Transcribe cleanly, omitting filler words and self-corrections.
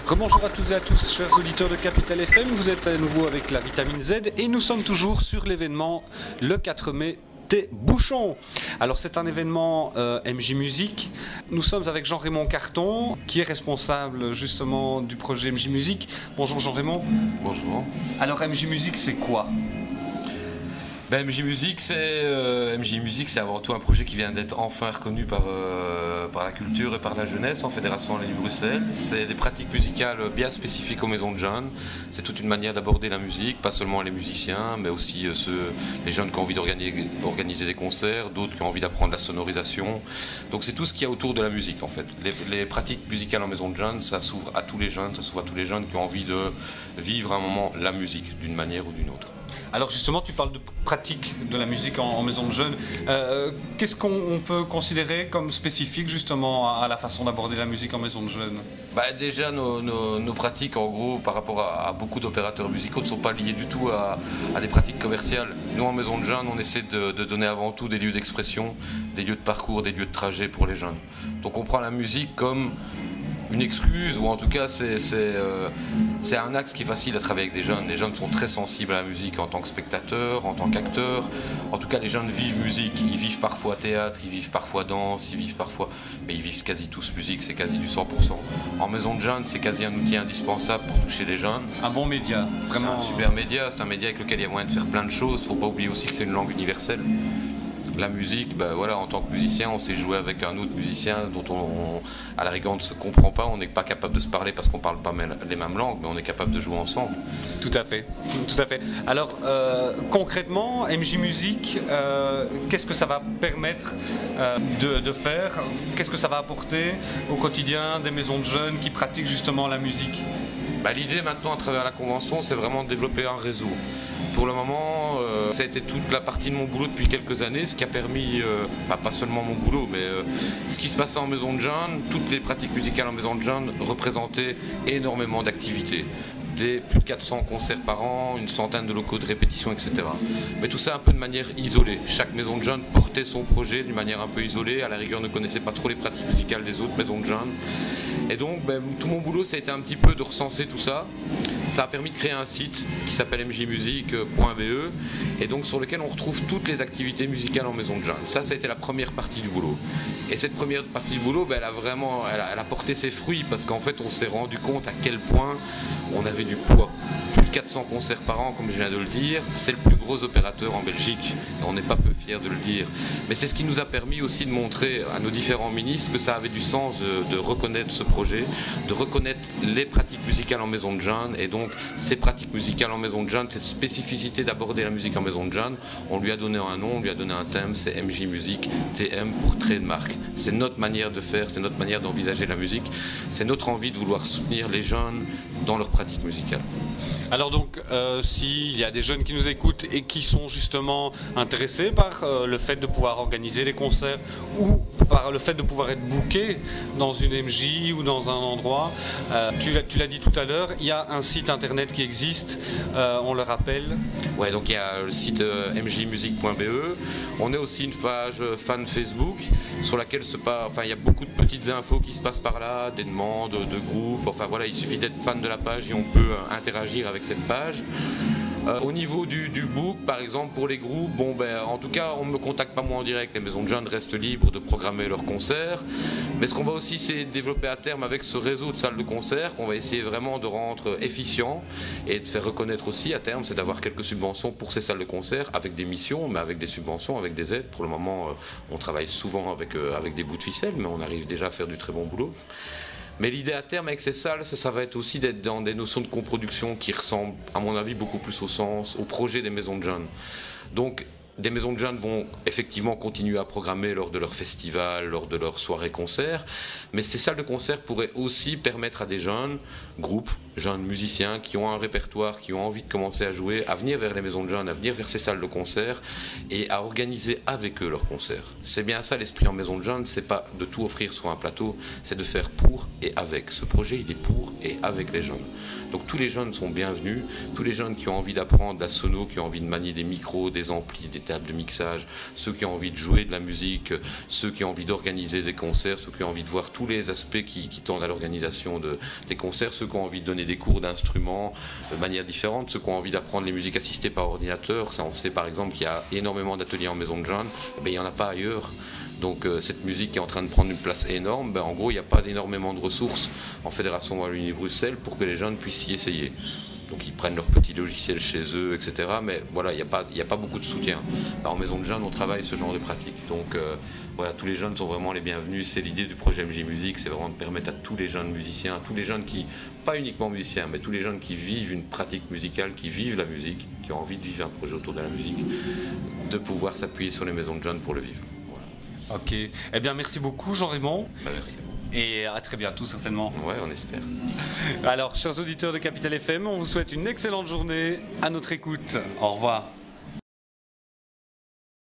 Rebonjour à toutes et à tous, chers auditeurs de Capital FM, vous êtes à nouveau avec la Vitamine Z et nous sommes toujours sur l'événement le 4 mai des Bouchons. Alors c'est un événement MJ Music. Nous sommes avec Jean-Raymond Carton qui est responsable justement du projet MJ Music. Bonjour Jean-Raymond. Bonjour. Alors MJ Music c'est quoi ? MJ Music, c'est avant tout un projet qui vient d'être enfin reconnu par la culture et par la jeunesse en Fédération Wallonie-Bruxelles. C'est des pratiques musicales bien spécifiques aux maisons de jeunes. C'est toute une manière d'aborder la musique, pas seulement les musiciens, mais aussi les jeunes qui ont envie d'organiser des concerts, d'autres qui ont envie d'apprendre la sonorisation. Donc c'est tout ce qu'il y a autour de la musique en fait. Les pratiques musicales en maison de jeunes, ça s'ouvre à tous les jeunes, ça s'ouvre à tous les jeunes qui ont envie de vivre un moment la musique d'une manière ou d'une autre. Alors justement, tu parles de pratique de la musique en maison de jeunes. Qu'est-ce qu'on peut considérer comme spécifique justement à la façon d'aborder la musique en maison de jeunes ? Déjà, nos pratiques, en gros, par rapport à beaucoup d'opérateurs musicaux, ne sont pas liées du tout à des pratiques commerciales. Nous, en maison de jeunes, on essaie de donner avant tout des lieux d'expression, des lieux de parcours, des lieux de trajet pour les jeunes. Donc on prend la musique comme une excuse, ou en tout cas c'est un axe qui est facile à travailler avec des jeunes. Les jeunes sont très sensibles à la musique en tant que spectateurs, en tant qu'acteurs. En tout cas les jeunes vivent musique, ils vivent parfois théâtre, ils vivent parfois danse, mais ils vivent quasi tous musique, c'est quasi du 100%. En maison de jeunes, c'est quasi un outil indispensable pour toucher les jeunes. Un bon média, vraiment. C'est un super média, c'est un média avec lequel il y a moyen de faire plein de choses. Faut pas oublier aussi que c'est une langue universelle. La musique, en tant que musicien, on sait jouer avec un autre musicien dont à la rigueur, on ne se comprend pas, on n'est pas capable de se parler parce qu'on ne parle pas les mêmes langues, mais on est capable de jouer ensemble. Tout à fait, tout à fait. Alors, concrètement, MJ Music, qu'est-ce que ça va permettre de faire ? Qu'est-ce que ça va apporter au quotidien des maisons de jeunes qui pratiquent justement la musique ? L'idée maintenant, à travers la convention, c'est vraiment de développer un réseau. Pour le moment, ça a été toute la partie de mon boulot depuis quelques années, ce qui a permis, pas seulement mon boulot, mais ce qui se passait en maison de jeunes, toutes les pratiques musicales en maison de jeunes représentaient énormément d'activités. Plus de 400 concerts par an, une centaine de locaux de répétition, etc. Mais tout ça un peu de manière isolée. Chaque maison de jeunes portait son projet d'une manière un peu isolée, à la rigueur ne connaissait pas trop les pratiques musicales des autres maisons de jeunes. Et donc tout mon boulot ça a été un petit peu de recenser tout ça. Ça a permis de créer un site qui s'appelle mjmusic.be et donc sur lequel on retrouve toutes les activités musicales en maison de jeunes. Ça a été la première partie du boulot. Et cette première partie du boulot, elle a porté ses fruits parce qu'en fait on s'est rendu compte à quel point on avait du poids. Plus de 400 concerts par an, comme je viens de le dire, c'est le plus gros opérateur en Belgique. Et on n'est pas peu fiers de le dire. Mais c'est ce qui nous a permis aussi de montrer à nos différents ministres que ça avait du sens de reconnaître ce projet, de reconnaître les pratiques musicales en maison de jeunes. Et donc, ces pratiques musicales en maison de jeunes, cette spécificité d'aborder la musique en maison de jeunes, on lui a donné un nom, on lui a donné un thème, c'est MJ Music, TM pour trait de marque. C'est notre manière de faire, c'est notre manière d'envisager la musique, c'est notre envie de vouloir soutenir les jeunes dans leurs pratiques musicales. Alors donc, s'il y a des jeunes qui nous écoutent et qui sont justement intéressés par le fait de pouvoir organiser des concerts ou par le fait de pouvoir être bookés dans une MJ ou dans un endroit, tu l'as dit tout à l'heure, il y a un site internet qui existe, on le rappelle. Ouais, donc il y a le site mjmusic.be. On a aussi une page fan Facebook sur laquelle il y a beaucoup de petites infos qui se passent par là, des demandes de groupes. Il suffit d'être fan de la page et on peut interagir avec cette page. Au niveau du book, par exemple, pour les groupes, en tout cas, on ne me contacte pas moi en direct. Les maisons de jeunes restent libres de programmer leurs concerts. Mais ce qu'on va aussi, c'est développer à terme avec ce réseau de salles de concert, qu'on va essayer vraiment de rendre efficient et de faire reconnaître aussi à terme, c'est d'avoir quelques subventions pour ces salles de concert, avec des missions, mais avec des subventions, avec des aides. Pour le moment, on travaille souvent avec des bouts de ficelle, mais on arrive déjà à faire du très bon boulot. Mais l'idée à terme avec ces salles, ça va être aussi d'être dans des notions de coproduction qui ressemblent, à mon avis, beaucoup plus au projet des maisons de jeunes. Donc, des maisons de jeunes vont effectivement continuer à programmer lors de leurs festivals, lors de leurs soirées-concerts, mais ces salles de concert pourraient aussi permettre à des jeunes groupes, jeunes musiciens qui ont un répertoire, qui ont envie de commencer à jouer, à venir vers les maisons de jeunes, à venir vers ces salles de concert et à organiser avec eux leurs concerts. C'est bien ça l'esprit en maison de jeunes, c'est pas de tout offrir sur un plateau, c'est de faire pour et avec. Ce projet, il est pour et avec les jeunes. Donc tous les jeunes sont bienvenus, tous les jeunes qui ont envie d'apprendre la sono, qui ont envie de manier des micros, des amplis, des tables de mixage, ceux qui ont envie de jouer de la musique, ceux qui ont envie d'organiser des concerts, ceux qui ont envie de voir tous les aspects qui tendent à l'organisation des concerts, ceux qui ont envie de donner des cours d'instruments de manière différente, ceux qui ont envie d'apprendre les musiques assistées par ordinateur. Ça, on sait par exemple qu'il y a énormément d'ateliers en maison de jeunes, il n'y en a pas ailleurs. Donc cette musique qui est en train de prendre une place énorme, en gros il n'y a pas énormément de ressources en Fédération Wallonie-Bruxelles pour que les jeunes puissent s'y essayer. Donc ils prennent leurs petits logiciels chez eux, etc. Mais voilà, il n'y a pas beaucoup de soutien. En maison de jeunes, on travaille ce genre de pratique. Donc voilà, tous les jeunes sont vraiment les bienvenus. C'est l'idée du projet MJ Musique, c'est vraiment de permettre à tous les jeunes musiciens, à tous les jeunes qui, pas uniquement musiciens, mais tous les jeunes qui vivent une pratique musicale, qui vivent la musique, qui ont envie de vivre un projet autour de la musique, de pouvoir s'appuyer sur les maisons de jeunes pour le vivre. Ok. Eh bien, merci beaucoup, Jean-Raymond. Merci. Et à très bientôt, certainement. Ouais, on espère. Alors, chers auditeurs de Capital FM, on vous souhaite une excellente journée à notre écoute. Au revoir.